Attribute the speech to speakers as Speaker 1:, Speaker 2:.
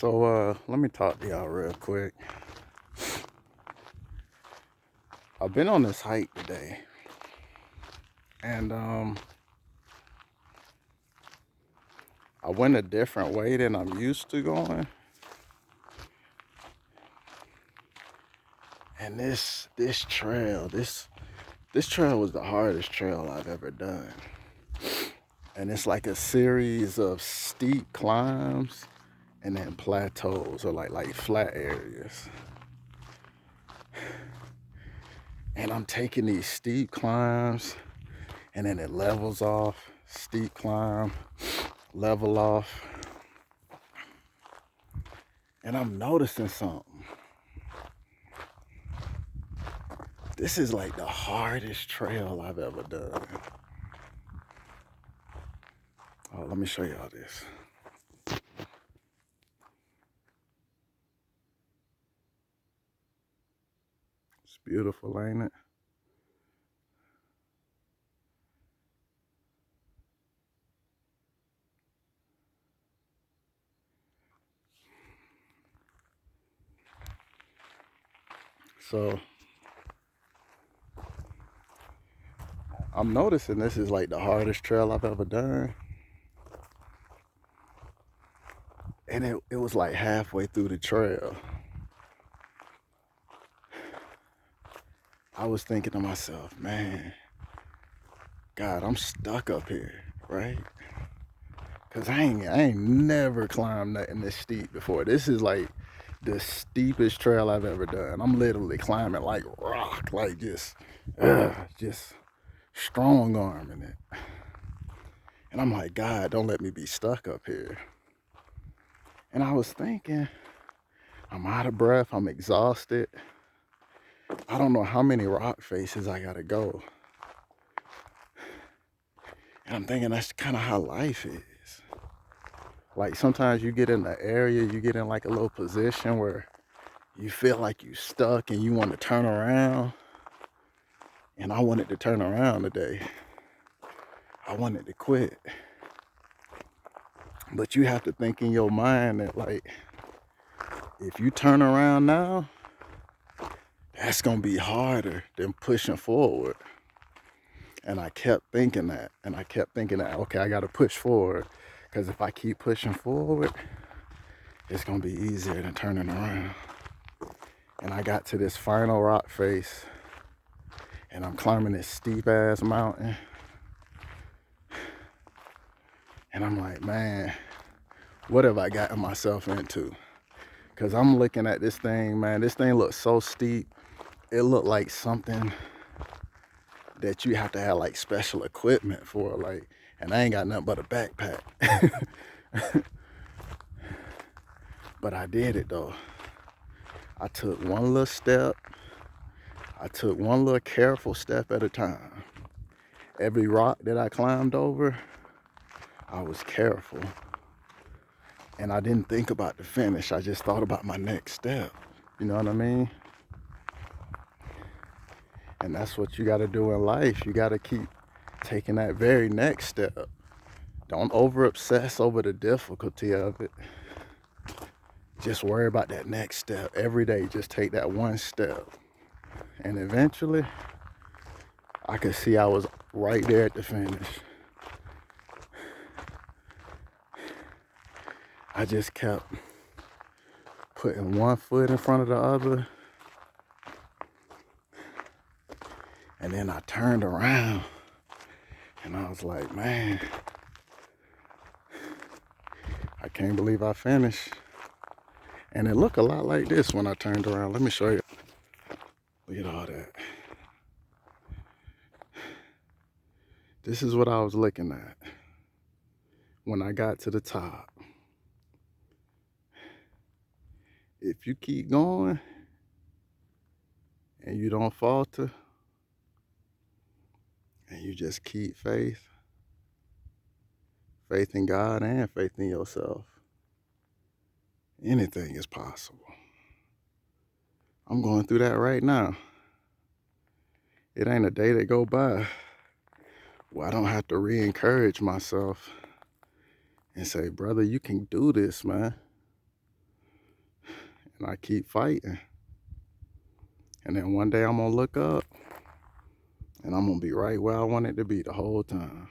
Speaker 1: Let me talk to y'all real quick. I've been on this hike today, and I went a different way than I'm used to going. And this trail was the hardest trail I've ever done. And it's like a series of steep climbs and then plateaus or like flat areas. And I'm taking these steep climbs and then it levels off, steep climb, level off. And I'm noticing something. This is like the hardest trail I've ever done. Oh, let me show y'all this. It's beautiful, ain't it? So I'm noticing this is like the hardest trail I've ever done. And it was like halfway through the trail. I was thinking to myself, man, God, I'm stuck up here, right? Cause I ain't never climbed nothing this steep before. This is like the steepest trail I've ever done. I'm literally climbing like rock, like just strong arming it. And I'm like, God, don't let me be stuck up here. And I was thinking, I'm out of breath, I'm exhausted. I don't know how many rock faces I gotta go. And I'm thinking that's kind of how life is. Like sometimes you get in the area, you get in like a little position where you feel like you stuck and you want to turn around. And I wanted to turn around today. I wanted to quit. But you have to think in your mind that like, if you turn around now, that's gonna be harder than pushing forward. And I kept thinking that. And I kept thinking that, okay, I gotta push forward. Because if I keep pushing forward, it's gonna be easier than turning around. And I got to this final rock face and I'm climbing this steep ass mountain. And I'm like, man, what have I gotten myself into? Cause I'm looking at this thing, man, this thing looks so steep. It looked like something that you have to have like special equipment for, like, and I ain't got nothing but a backpack. But I did it though. I took one little step. I took one little careful step at a time. Every rock that I climbed over, I was careful. And I didn't think about the finish. I just thought about my next step. You know what I mean? And that's what you got to do in life. You got to keep taking that very next step. Don't over obsess over the difficulty of it. Just worry about that next step. Every day, just take that one step. And eventually, I could see I was right there at the finish. I just kept putting one foot in front of the other. And then I turned around and I was like, man, I can't believe I finished. And it looked a lot like this when I turned around. Let me show you. Look at all that. This is what I was looking at when I got to the top. If you keep going and you don't falter and you just keep faith in God and faith in yourself, anything is possible. I'm going through that right now. It ain't a day that go by where I don't have to re-encourage myself and say, brother, you can do this, man. And I keep fighting. And then one day I'm gonna look up and I'm gonna be right where I wanted to be the whole time.